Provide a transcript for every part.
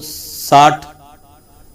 60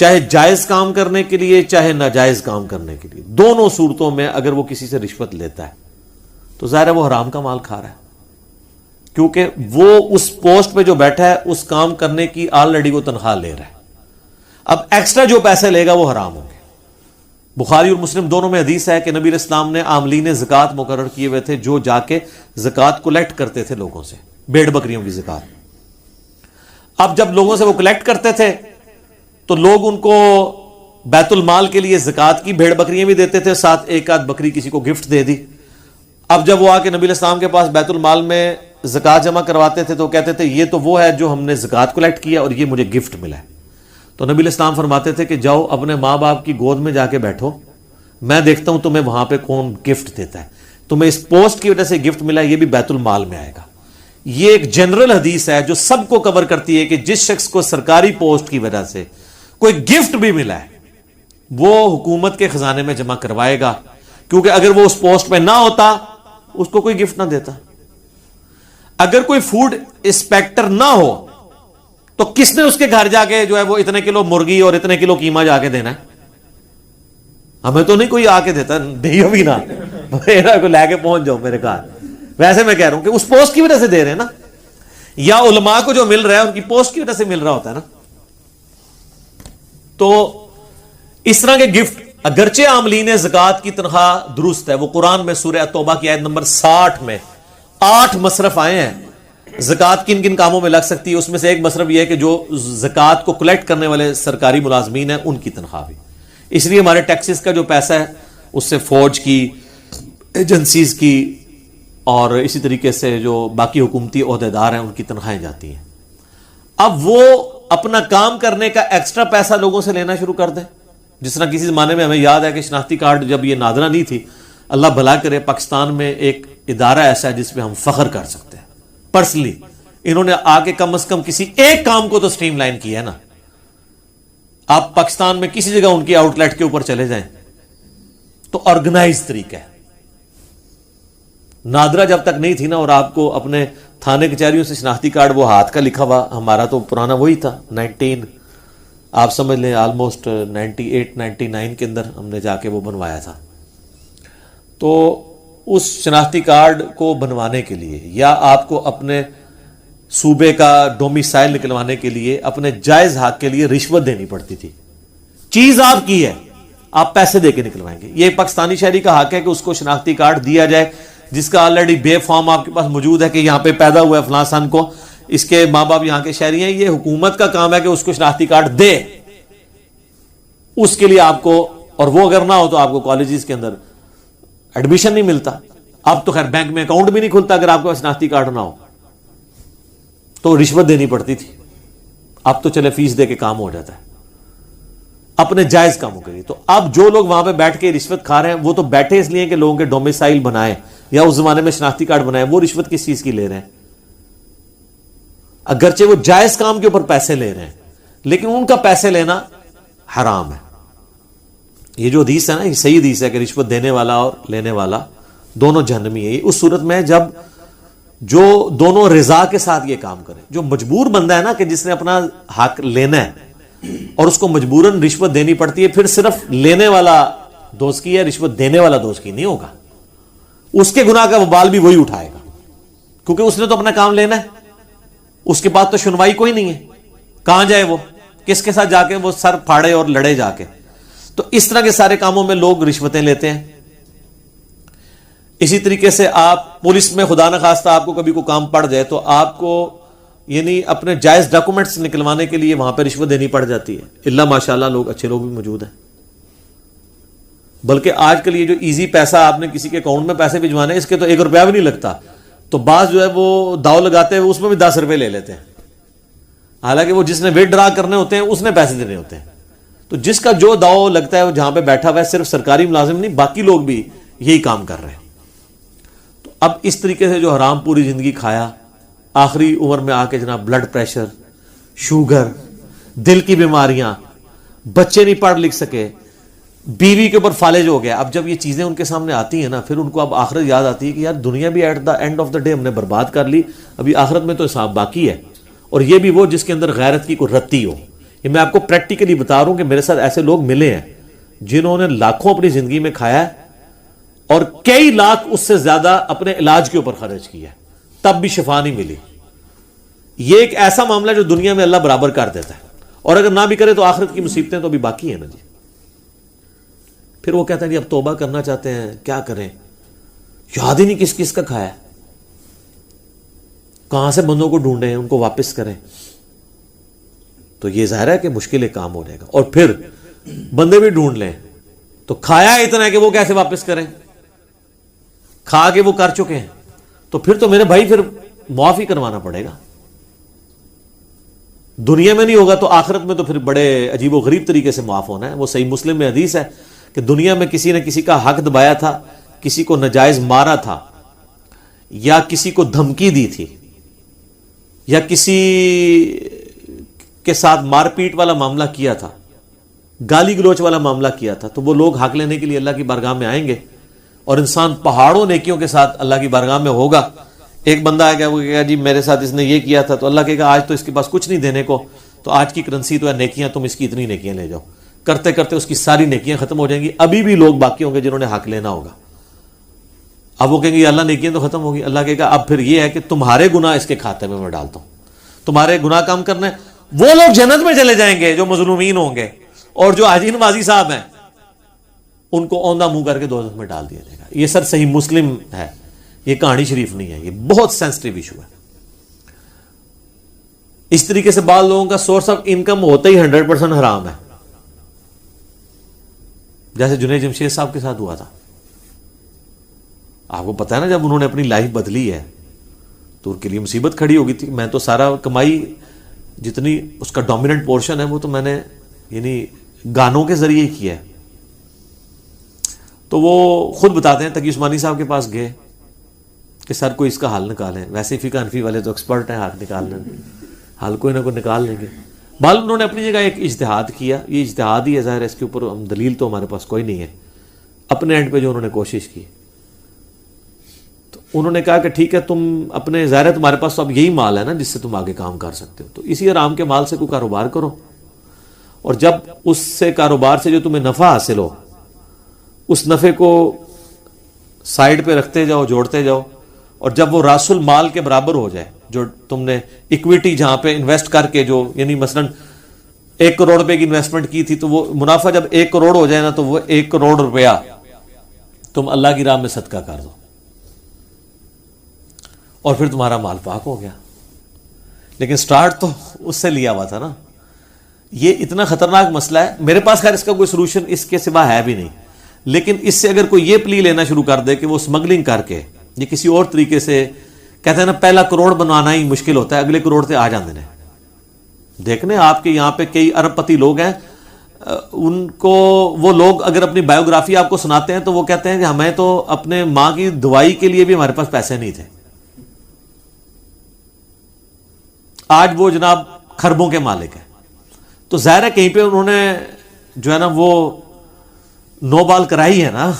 چاہے جائز کام کرنے کے لیے چاہے ناجائز کام کرنے کے لیے، دونوں صورتوں میں اگر وہ کسی سے رشوت لیتا ہے تو ظاہر ہے وہ حرام کا مال کھا رہا ہے، کیونکہ وہ اس پوسٹ پہ جو بیٹھا ہے اس کام کرنے کی آلریڈی وہ تنخواہ لے رہا ہے، اب ایکسٹرا جو پیسے لے گا وہ حرام ہوں گے۔ بخاری اور مسلم دونوں میں حدیث ہے کہ نبی علیہ السلام نے عاملین زکوٰۃ مقرر کیے ہوئے تھے جو جا کے زکوٰۃ کلیکٹ کرتے تھے لوگوں سے، بھیڑ بکریوں کی زکوٰۃ۔ اب جب لوگوں سے وہ کلیکٹ کرتے تھے تو لوگ ان کو بیت المال کے لیے زکوٰۃ کی بھیڑ بکریاں بھی دیتے تھے، ساتھ ایک آدھ بکری کسی کو گفٹ دے دی۔ اب جب وہ آ کے نبی علیہ السلام کے پاس بیت المال میں زکوٰۃ جمع کرواتے تھے تو کہتے تھے یہ تو وہ ہے جو ہم نے زکوٰۃ کلیکٹ کیا اور یہ مجھے گفٹ ملا ہے۔ تو نبی علیہ السلام فرماتے تھے کہ جاؤ اپنے ماں باپ کی گود میں جا کے بیٹھو، میں دیکھتا ہوں تمہیں وہاں پہ کون گفٹ دیتا ہے، تمہیں اس پوسٹ کی وجہ سے گفٹ ملا، یہ بھی بیت المال میں آئے گا۔ یہ ایک جنرل حدیث ہے جو سب کو کور کرتی ہے کہ جس شخص کو سرکاری پوسٹ کی وجہ سے کوئی گفٹ بھی ملا ہے وہ حکومت کے خزانے میں جمع کروائے گا، کیونکہ اگر وہ اس پوسٹ پہ نہ ہوتا اس کو کوئی گفٹ نہ دیتا۔ اگر کوئی فوڈ انسپیکٹر نہ ہو تو کس نے اس کے گھر جا کے جو ہے وہ اتنے کلو مرغی اور اتنے کلو قیمہ جا کے دینا ہے؟ ہمیں تو نہیں کوئی آ کے دیتا، دیو بھی نہ میرا کو لے کے پہنچ جاؤ میرے گھر۔ ویسے میں کہہ رہا ہوں کہ اس پوسٹ کی وجہ سے دے رہے ہیں نا، یا علماء کو جو مل رہا ہے ان کی پوسٹ کی وجہ سے مل رہا ہوتا ہے نا۔ تو اس طرح کے گفٹ اگرچہ عاملین زکوٰۃ کی تنخواہ درست ہے، وہ قرآن میں سورہ توبہ کی آیت نمبر 60 میں 8 مصرف آئے ہیں زکوٰۃ کن کن کاموں میں لگ سکتی ہے، اس میں سے ایک مصرف یہ ہے کہ جو زکوٰۃ کو کلیکٹ کرنے والے سرکاری ملازمین ہیں ان کی تنخواہ بھی۔ اس لیے ہمارے ٹیکسز کا جو پیسہ ہے اس سے فوج کی، ایجنسیز کی اور اسی طریقے سے جو باقی حکومتی عہدیدار ہیں ان کی تنخواہیں جاتی ہیں۔ اب وہ اپنا کام کرنے کا ایکسٹرا پیسہ لوگوں سے لینا شروع کر دیں، جس طرح کسی زمانے میں ہمیں یاد ہے کہ شناختی کارڈ جب یہ نادرہ نہیں تھی، اللہ بھلا کرے پاکستان میں ایک ادارہ ایسا ہے جس پہ ہم فخر کر سکتے ہیں پرسنلی، انہوں نے آ کے کم از کم کسی ایک کام کو تو سٹریم لائن کیا ہے نا۔ آپ پاکستان میں کسی جگہ ان کی آؤٹ لیٹ کے اوپر چلے جائیں تو آرگنائز طریقہ ہے۔ نادرہ جب تک نہیں تھی نا اور آپ کو اپنے تھانے کچہریوں سے شناختی کارڈ وہ ہاتھ کا لکھا ہوا، ہمارا تو پرانا وہی تھا 19 آپ سمجھ لیں آلموسٹ 98 99 کے اندر ہم نے جا کے وہ بنوایا تھا۔ تو اس شناختی کارڈ کو بنوانے کے لیے یا آپ کو اپنے صوبے کا ڈومیسائل نکلوانے کے لیے اپنے جائز حق کے لیے رشوت دینی پڑتی تھی۔ چیز آپ کی ہے، آپ پیسے دے کے نکلوائیں گے۔ یہ پاکستانی شہری کا حق ہے کہ اس کو شناختی کارڈ دیا جائے جس کا آلریڈی بے فارم آپ کے پاس موجود ہے کہ یہاں پہ پیدا ہوا ہے فلاں سن کو، اس کے ماں باپ یہاں کے شہری ہیں۔ یہ حکومت کا کام ہے کہ اس کو شناختی کارڈ دے، اس کے لیے آپ کو، اور وہ اگر نہ ہو تو آپ کو کالجز کے اندر ایڈمیشن نہیں ملتا۔ اب تو خیر بینک میں اکاؤنٹ بھی نہیں کھلتا اگر آپ کے پاس شناختی کارڈ نہ ہو، تو رشوت دینی پڑتی تھی۔ اب تو چلے فیس دے کے کام ہو جاتا ہے اپنے جائز کاموں کے لیے۔ تو اب جو لوگ وہاں پہ بیٹھ کے رشوت کھا رہے ہیں وہ تو بیٹھے اس لیے کہ لوگوں کے ڈومیسائل بنائے یا اس زمانے میں شناختی کارڈ بنائے، وہ رشوت کس چیز کی لے رہے ہیں؟ اگرچہ وہ جائز کام کے اوپر پیسے لے رہے ہیں لیکن ان کا پیسے لینا حرام ہے۔ یہ جو حدیث ہے نا، یہ صحیح حدیث ہے کہ رشوت دینے والا اور لینے والا دونوں جہنمی ہے۔ اس صورت میں جب جو دونوں رضا کے ساتھ یہ کام کرے، جو مجبور بندہ ہے نا کہ جس نے اپنا حق لینا ہے اور اس کو مجبوراً رشوت دینی پڑتی ہے، پھر صرف لینے والا دوست کی ہے، رشوت دینے والا دوست کی نہیں ہوگا، اس کے گناہ کا وبال بھی وہی اٹھائے گا، کیونکہ اس نے تو اپنا کام لینا ہے، اس کے بعد تو سنوائی کوئی نہیں ہے، کہاں جائے وہ، کس کے ساتھ جا کے وہ سر پھاڑے اور لڑے جا کے۔ تو اس طرح کے سارے کاموں میں لوگ رشوتیں لیتے ہیں۔ اسی طریقے سے آپ پولیس میں خدا نخواستہ آپ کو کبھی کوئی کام پڑ جائے تو آپ کو یعنی اپنے جائز ڈاکومنٹس نکلوانے کے لیے وہاں پہ رشوت دینی پڑ جاتی ہے، اللہ ماشاءاللہ لوگ اچھے لوگ بھی موجود ہیں۔ بلکہ آج کل یہ جو ایزی پیسہ آپ نے کسی کے اکاؤنٹ میں پیسے بھجوانے، اس کے تو 1 روپیہ بھی نہیں لگتا، تو بعض جو ہے وہ داؤ لگاتے ہیں، اس میں بھی 10 روپے لے لیتے ہیں، حالانکہ وہ جس نے ویٹ ڈرا کرنے ہوتے ہیں اس نے پیسے دینے ہوتے ہیں۔ تو جس کا جو داؤ لگتا ہے وہ جہاں پہ بیٹھا ہوا ہے، صرف سرکاری ملازم نہیں باقی لوگ بھی یہی کام کر رہے ہیں۔ تو اب اس طریقے سے جو حرام پوری زندگی کھایا، آخری عمر میں آ کے جناب بلڈ پریشر، شوگر، دل کی بیماریاں، بچے نہیں پڑھ لکھ سکے، بیوی کے اوپر فالج ہو گیا۔ اب جب یہ چیزیں ان کے سامنے آتی ہیں نا، پھر ان کو اب آخرت یاد آتی ہے کہ یار دنیا بھی at the end of the day ہم نے برباد کر لی، ابھی آخرت میں تو حساب باقی ہے۔ اور یہ بھی وہ جس کے اندر غیرت کی کوئی رتی ہو، یہ میں آپ کو پریکٹیکلی بتا رہا ہوں کہ میرے ساتھ ایسے لوگ ملے ہیں جنہوں نے لاکھوں اپنی زندگی میں کھایا ہے اور کئی لاکھ اس سے زیادہ اپنے علاج کے اوپر خرچ کیا ہے, تب بھی شفا نہیں ملی. یہ ایک ایسا معاملہ جو دنیا میں اللہ برابر کر دیتا ہے, اور اگر نہ بھی کرے تو آخرت کی مصیبتیں تو ابھی باقی ہیں نا جی. پھر وہ کہتے ہیں جی اب توبہ کرنا چاہتے ہیں, کیا کریں, یاد ہی نہیں کس کس کا کھایا ہے, کہاں سے بندوں کو ڈھونڈیں, ان کو واپس کریں. تو یہ ظاہر ہے کہ مشکل ایک کام ہو جائے گا. اور پھر بندے بھی ڈھونڈ لیں تو کھایا اتنا ہے کہ وہ کیسے واپس کریں, کھا کے وہ کر چکے ہیں. تو پھر تو میرے بھائی پھر معاف ہی کروانا پڑے گا. دنیا میں نہیں ہوگا تو آخرت میں تو پھر بڑے عجیب و غریب طریقے سے معاف ہونا ہے. وہ صحیح مسلم میں حدیث ہے کہ دنیا میں کسی نے کسی کا حق دبایا تھا, کسی کو ناجائز مارا تھا, یا کسی کو دھمکی دی تھی, یا کسی کے ساتھ مار پیٹ والا معاملہ کیا تھا, گالی گلوچ والا معاملہ کیا تھا, تو وہ لوگ حق لینے کے لیے اللہ کی بارگاہ میں آئیں گے اور انسان پہاڑوں نیکیوں کے ساتھ اللہ کی بارگاہ میں ہوگا. ایک بندہ آئے گا, وہ کہے گا جی میرے ساتھ اس نے یہ کیا تھا, تو اللہ کہے گا آج تو اس کے پاس کچھ نہیں دینے کو, تو آج کی کرنسی تو ہے نیکیاں, تم اس کی اتنی نیکیاں لے جاؤ. کرتے کرتے اس کی ساری نیکیاں ختم ہو جائیں گی. ابھی بھی لوگ باقی ہوں گے جنہوں نے حق لینا ہوگا. اب وہ کہیں گے اللہ نیکیاں تو ختم ہوگی. اللہ کہے گا اب پھر یہ ہے کہ تمہارے گناہ اس کے کھاتے میں ڈالتا ہوں, تمہارے گناہ کام کرنا ہے. وہ لوگ جنت میں چلے جائیں گے جو مظلومین ہوں گے, اور جو حاجی نمازی صاحب ہیں ان کو اوندھا منہ کر کے دوزخ میں ڈال دیا جائے گا. یہ سر صحیح مسلم ہے, یہ کہانی شریف نہیں ہے. یہ بہت سینسٹیو ایشو ہے. اس طریقے سے بعض لوگوں کا سورس آف انکم ہوتا ہی 100% حرام ہے, جیسے جنید جمشید صاحب کے ساتھ ہوا تھا. آپ کو پتا ہے نا, جب انہوں نے اپنی لائف بدلی ہے تو ان کے لیے مصیبت کھڑی ہو گئی تھی. میں تو سارا کمائی جتنی اس کا ڈومیننٹ پورشن ہے وہ تو میں نے یعنی گانوں کے ذریعے ہی کیا ہے. تو وہ خود بتاتے ہیں, تقی عثمانی صاحب کے پاس گئے کہ سر کوئی اس کا حل نکالیں. ویسے فقہ حنفی والے تو ایکسپرٹ ہیں حل نکالنے میں, حل کوئی نہ کوئی نکال لیں گے. بال انہوں نے اپنی جگہ ایک اجتہاد کیا. یہ اجتہاد ہی ہے, ظاہر ہے اس کے اوپر دلیل تو ہمارے پاس کوئی نہیں ہے. اپنے اینڈ پہ جو انہوں نے کوشش کی, تو انہوں نے کہا کہ ٹھیک ہے تم اپنے, ظاہر ہے تمہارے پاس تو اب یہی مال ہے نا جس سے تم آگے کام کر سکتے ہو, تو اسی آرام کے مال سے کوئی کاروبار کرو, اور جب اس سے کاروبار سے جو تمہیں نفع حاصل ہو اس نفع کو سائڈ پہ رکھتے جاؤ, جوڑتے جاؤ, اور جب وہ راس المال کے برابر ہو جائے, جو تم نے اکویٹی جہاں پہ انویسٹ کر کے, جو یعنی مثلا 1 کروڑ روپے کی انویسٹمنٹ کی تھی, تو وہ منافع جب 1 کروڑ ہو جائے نا, تو وہ 1 کروڑ روپیہ تم اللہ کی راہ میں صدقہ کر دو, اور پھر تمہارا مال پاک ہو گیا. لیکن سٹارٹ تو اس سے لیا ہوا تھا نا. یہ اتنا خطرناک مسئلہ ہے. میرے پاس خیر اس کا کوئی سلوشن اس کے سوا ہے بھی نہیں, لیکن اس سے اگر کوئی یہ پلی لینا شروع کر دے کہ وہ اسمگلنگ کر کے یہ کسی اور طریقے سے, کہتے ہیں نا پہلا کروڑ بنوانا ہی مشکل ہوتا ہے, اگلے کروڑ سے آ جاندے ہیں. دیکھنے آپ کے یہاں پہ کئی ارب پتی لوگ ہیں, ان کو وہ لوگ اگر اپنی بایوگرافی آپ کو سناتے ہیں تو وہ کہتے ہیں کہ ہمیں تو اپنے ماں کی دوائی کے لیے بھی ہمارے پاس پیسے نہیں تھے. آج وہ جناب خربوں کے مالک ہیں. تو ظاہر ہے کہیں پہ انہوں نے جو ہے نا وہ نو بال کرائی ہے نا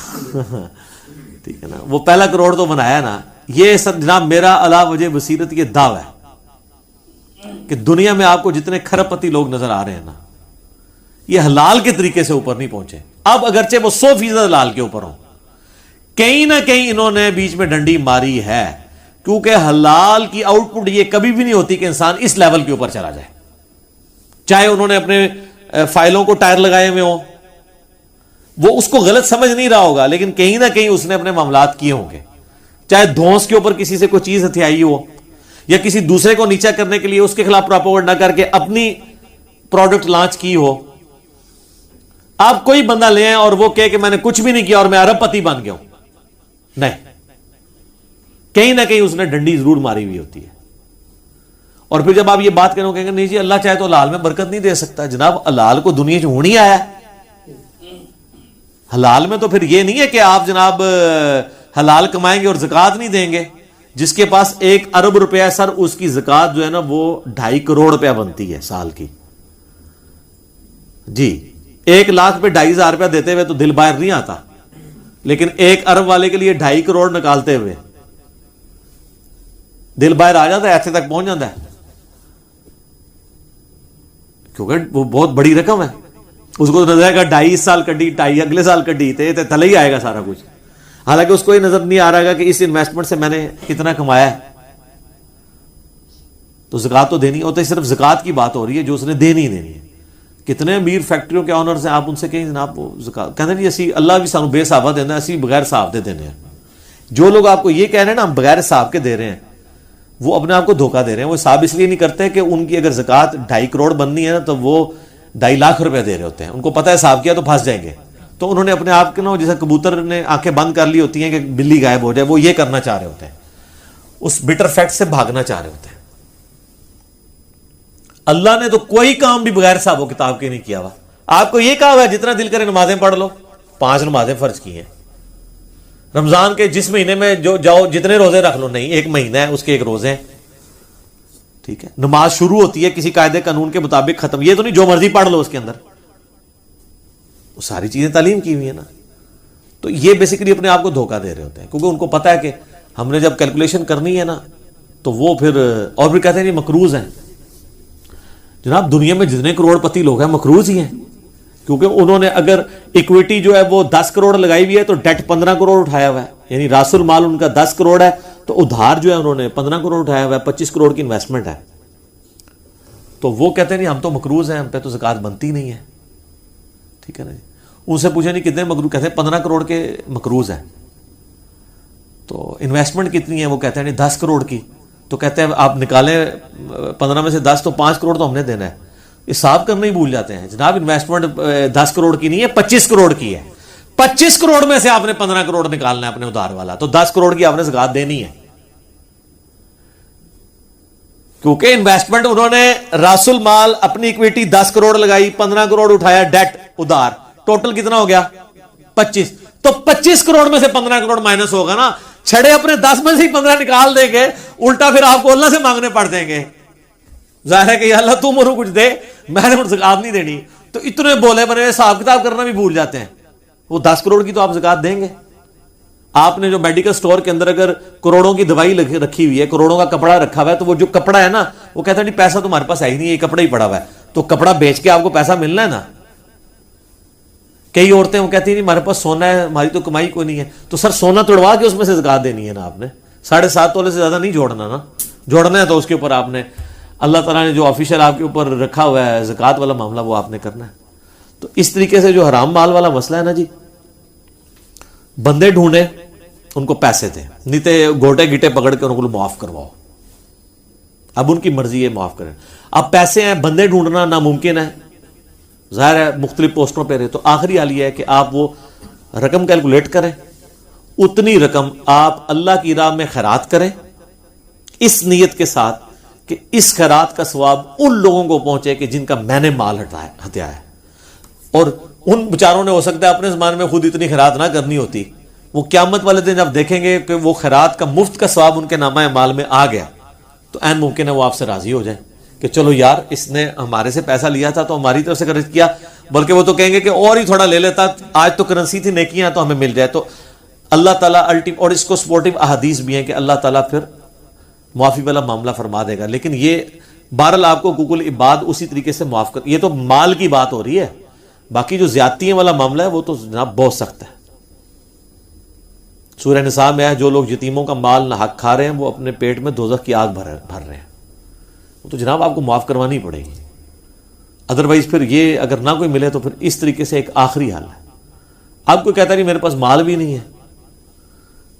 ٹھیک ہے نا, وہ پہلا کروڑ تو بنایا نا. یہ سب جناب میرا علا وجہ بصیرت یہ دعویٰ ہے کہ دنیا میں آپ کو جتنے کھرب پتی لوگ نظر آ رہے ہیں نا, یہ حلال کے طریقے سے اوپر نہیں پہنچے. اب اگرچہ وہ 100% حلال کے اوپر ہوں, کہیں نہ کہیں انہوں نے بیچ میں ڈنڈی ماری ہے, کیونکہ حلال کی آؤٹ پٹ یہ کبھی بھی نہیں ہوتی کہ انسان اس لیول کے اوپر چلا جائے. چاہے انہوں نے اپنے فائلوں کو ٹائر لگائے ہوئے ہوں, وہ اس کو غلط سمجھ نہیں رہا ہوگا, لیکن کہیں نہ کہیں اس نے اپنے معاملات کیے ہوں گے. چاہے دھونس کے اوپر کسی سے کوئی چیز ہتھیائی ہو, یا کسی دوسرے کو نیچا کرنے کے لیے اس کے خلاف پراپوگنڈا کر کے اپنی پروڈکٹ لانچ کی ہو. آپ کوئی بندہ لے آئیں اور وہ کہے کہ میں نے کچھ بھی نہیں کیا اور میں ارب پتی بن گیا ہوں, نہیں, کہیں نہ کہیں اس نے ڈنڈی ضرور ماری ہوئی ہوتی ہے. اور پھر جب آپ یہ بات کریں گے نہیں جی اللہ چاہے تو حلال میں برکت نہیں دے سکتا. جناب حلال کو دنیا سے ہونی آیا ہے. حلال میں تو پھر یہ نہیں ہے کہ آپ جناب حلال کمائیں گے اور زکوٰۃ نہیں دیں گے. جس کے پاس 1 ارب روپیہ سر, اس کی زکوٰۃ جو ہے نا وہ 2.5 کروڑ روپیہ بنتی ہے سال کی. جی 1 لاکھ پہ 2.5 روپیہ دیتے ہوئے تو دل باہر نہیں آتا, لیکن 1 ارب والے کے لیے 2.5 کروڑ نکالتے ہوئے دل باہر آ جاتا ہے, ایسے تک پہنچ جاتا ہے. کیونکہ وہ بہت بڑی رقم ہے. اس کو تو نظر آئے گا 2.5 سال کڈی, 2.5 اگلے سال کڈی تے تھلے ہی آئے گا سارا کچھ. حالانکہ اس کو یہ نظر نہیں آ رہا کہ اس انویسٹمنٹ سے میں نے کتنا کمایا ہے. تو زکوٰۃ تو دینی ہوتا ہے, صرف زکوٰۃ کی بات ہو رہی ہے جو اس نے دینی ہے. کتنے امیر فیکٹریوں کے آنرز ہیں, آپ ان سے کہیں جناب وہ زکوٰۃ, کہتے ہیں جی اسی اللہ بھی سانو بے حسابہ دینا, اسی بغیر حساب دے دینے ہیں. جو لوگ آپ کو یہ کہہ رہے ہیں نا ہم بغیر حساب کے دے رہے ہیں, وہ اپنے آپ کو دھوکہ دے رہے ہیں. وہ حساب اس لیے نہیں کرتے کہ ان کی اگر زکوٰۃ 2.5 کروڑ بننی ہے نا تو وہ 2.5 لاکھ روپے دے رہے ہوتے ہیں. ان کو پتہ ہے حساب کیا تو پھنس جائیں گے. تو انہوں نے اپنے آپ کے نا جیسے کبوتر نے آنکھیں بند کر لی ہوتی ہیں کہ بلی غائب ہو جائے, وہ یہ کرنا چاہ رہے ہوتے ہیں, اس بٹر فیکٹ سے بھاگنا چاہ رہے ہوتے ہیں. اللہ نے تو کوئی کام بھی بغیر حساب و کتاب کے نہیں کیا ہوا. آپ کو یہ کہا ہوا ہے جتنا دل کرے نمازیں پڑھ لو. 5 نمازیں فرض کی ہیں رمضان کے, جس مہینے میں جو جاؤ جتنے روزے رکھ لو. نہیں, 1 مہینہ ہے اس کے 1 روزے ہیں, ٹھیک ہے. نماز شروع ہوتی ہے کسی قاعدے قانون کے مطابق, ختم. یہ تو نہیں جو مرضی پڑھ لو اس کے اندر. وہ ساری چیزیں تعلیم کی ہوئی ہیں نا. تو یہ بیسیکلی اپنے آپ کو دھوکہ دے رہے ہوتے ہیں, کیونکہ ان کو پتا ہے کہ ہم نے جب کیلکولیشن کرنی ہے نا تو وہ پھر اور بھی کہتے ہیں یہ مقروض ہیں. جناب دنیا میں جتنے کروڑ پتی لوگ ہیں مقروض ہی ہیں, کیونکہ انہوں نے اگر ایکویٹی جو ہے وہ 10 کروڑ لگائی ہوئی ہے تو ڈیٹ 15 کروڑ اٹھایا ہوا ہے. یعنی راس المال ان کا 10 کروڑ ہے تو ادھار جو ہے انہوں نے 15 کروڑ اٹھایا ہوا ہے, 25 کروڑ کی انویسٹمنٹ ہے. تو وہ کہتے ہیں نہیں ہم تو مقروض ہیں, ہم پہ تو زکوٰۃ بنتی نہیں ہے, ٹھیک ہے نا جی. ان سے پوچھیں نہیں کتنے مقروض, کہتے ہیں 15 کروڑ کے مقروض ہیں. تو انویسٹمنٹ کتنی ہے, وہ کہتے ہیں نہیں 10 کروڑ کی. تو کہتے ہیں آپ نکالیں 15 میں سے 10 تو 5 کروڑ تو ہم نے دینا ہے. حساب کرنا ہی بھول جاتے ہیں. جناب انویسٹمنٹ 10 کروڑ کی نہیں ہے, 25 کروڑ کی ہے. 25 کروڑ میں سے آپ نے 15 کروڑ نکالنا ہے اپنے ادھار والا, تو 10 کروڑ کی آپ نے زکوٰۃ دینی ہے. کیونکہ انویسٹمنٹ انہوں نے راس المال اپنی اکویٹی 10 کروڑ لگائی, 15 کروڑ اٹھایا ڈیٹ ادھار, ٹوٹل کتنا ہو گیا 25. تو 25 کروڑ میں سے 15 کروڑ مائنس ہوگا نا. چھڑے اپنے 10 میں سے ہی 15 نکال دیں گے, الٹا پھر آپ کو اللہ سے مانگنے پڑ دیں گے. ظاہر ہے کہ یا اللہ تم اور کچھ دے, میں نے زکوٰۃ نہیں دینی. تو اتنے بولے بنے حساب کتاب کرنا بھی بھول جاتے ہیں. وہ 10 کروڑ کی تو آپ زکوٰۃ دیں گے. آپ نے جو میڈیکل سٹور کے اندر اگر کروڑوں کی دوائی رکھی ہوئی ہے, کروڑوں کا کپڑا رکھا ہوا ہے, تو وہ جو کپڑا ہے نا وہ کہتا ہے نہیں پیسہ تمہارے پاس ہے ہی نہیں, یہ کپڑا ہی پڑا ہوا ہے. تو کپڑا بیچ کے آپ کو پیسہ ملنا ہے نا. کئی عورتیں وہ کہتی ہیں نہیں ہمارے پاس سونا ہے, ہماری تو کمائی کوئی نہیں ہے. تو سر سونا توڑوا کے اس میں سے زکوٰۃ دینی ہے نا آپ نے. 7.5 تولے سے زیادہ نہیں جوڑنا نا. جوڑنا ہے تو اس کے اوپر آپ نے اللہ تعالیٰ نے جو آفیشیل آپ کے اوپر رکھا ہوا ہے زکوٰۃ والا معاملہ وہ آپ نے کرنا ہے. تو اس طریقے سے جو حرام مال والا مسئلہ ہے نا جی, بندے ڈھونڈیں ان کو پیسے دیں, نہیں تو گوٹے گیٹے پکڑ کے ان کو معاف کرواؤ. اب ان کی مرضی ہے معاف کریں. اب پیسے ہیں, بندے ڈھونڈنا ناممکن ہے, ظاہر ہے مختلف پوسٹوں پہ رہے. تو آخری حال یہ ہے کہ آپ وہ رقم کیلکولیٹ کریں, اتنی رقم آپ اللہ کی راہ میں خیرات کریں, اس نیت کے ساتھ کہ اس خیرات کا ثواب ان لوگوں کو پہنچے کہ جن کا میں نے مال ہتھیا ہے. اور ان بیچاروں نے ہو سکتا ہے اپنے زمانے میں خود اتنی خیرات نہ کرنی ہوتی. وہ قیامت والے دن جب دیکھیں گے کہ وہ خیرات کا مفت کا ثواب ان کے نامہ مال میں آ گیا, تو عین ممکن ہے وہ آپ سے راضی ہو جائیں کہ چلو یار اس نے ہمارے سے پیسہ لیا تھا تو ہماری طرف سے خرچ کیا, بلکہ وہ تو کہیں گے کہ اور ہی تھوڑا لے لیتا, آج تو کرنسی تھی نیکیاں تو ہمیں مل جائے. تو اللہ تعالیٰ اور اس کو سپورٹیو احادیث بھی ہیں کہ اللہ تعالیٰ پھر معافی والا معاملہ فرما دے گا. لیکن یہ بہرحال آپ کو حقوق العباد اسی طریقے سے معاف کر, یہ تو مال کی بات ہو رہی ہے. باقی جو زیادتیوں والا معاملہ ہے وہ تو جناب بہت سخت ہے. سورہ نساء میں ہے جو لوگ یتیموں کا مال نہ حق کھا رہے ہیں وہ اپنے پیٹ میں دوزخ کی آگ بھر رہے ہیں. وہ تو جناب آپ کو معاف کروانی پڑے گی. ادروائز پھر یہ اگر نہ کوئی ملے تو پھر اس طریقے سے ایک آخری حل ہے. آپ کو کہتا نہیں میرے پاس مال بھی نہیں ہے,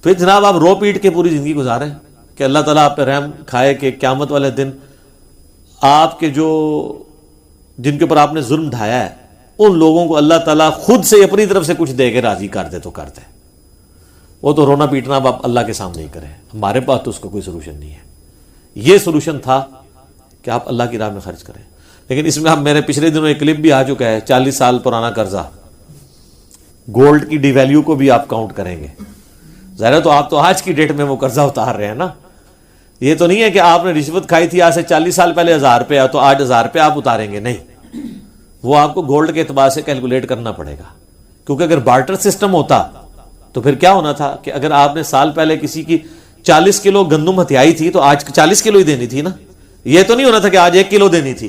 پھر جناب آپ رو پیٹ کے پوری زندگی گزاریں کہ اللہ تعالیٰ آپ پہ رحم کھائے کہ قیامت والے دن آپ کے جن کے اوپر آپ نے ظلم ڈھایا ہے ان لوگوں کو اللہ تعالیٰ خود سے اپنی طرف سے کچھ دے کے راضی کر دے تو کر دے. وہ تو رونا پیٹنا اب آپ اللہ کے سامنے ہی کریں, ہمارے پاس تو اس کا کوئی سولوشن نہیں ہے. یہ سولوشن تھا کہ آپ اللہ کی راہ میں خرچ کریں. لیکن اس میں اب میرے پچھلے دنوں ایک کلپ بھی آ چکا ہے, 40 سال پرانا قرضہ, گولڈ کی ڈی ویلیو کو بھی آپ کاؤنٹ کریں گے. ظاہر ہے تو آپ تو آج کی ڈیٹ میں وہ قرضہ اتار رہے ہیں نا. یہ تو نہیں ہے کہ آپ نے رشوت کھائی تھی آج سے 40 سال پہلے 1000 روپیہ تو آج 1000 روپیہ آپ اتاریں گے, نہیں. وہ آپ کو گولڈ کے اعتبار سے کیلکولیٹ کرنا پڑے گا. کیونکہ اگر بارٹر سسٹم ہوتا تو پھر کیا ہونا تھا کہ اگر آپ نے سال پہلے کسی کی 40 کلو گندم ہتھیائی تھی تو آج 40 کلو ہی دینی تھی نا. یہ تو نہیں ہونا تھا کہ آج 1 کلو دینی تھی.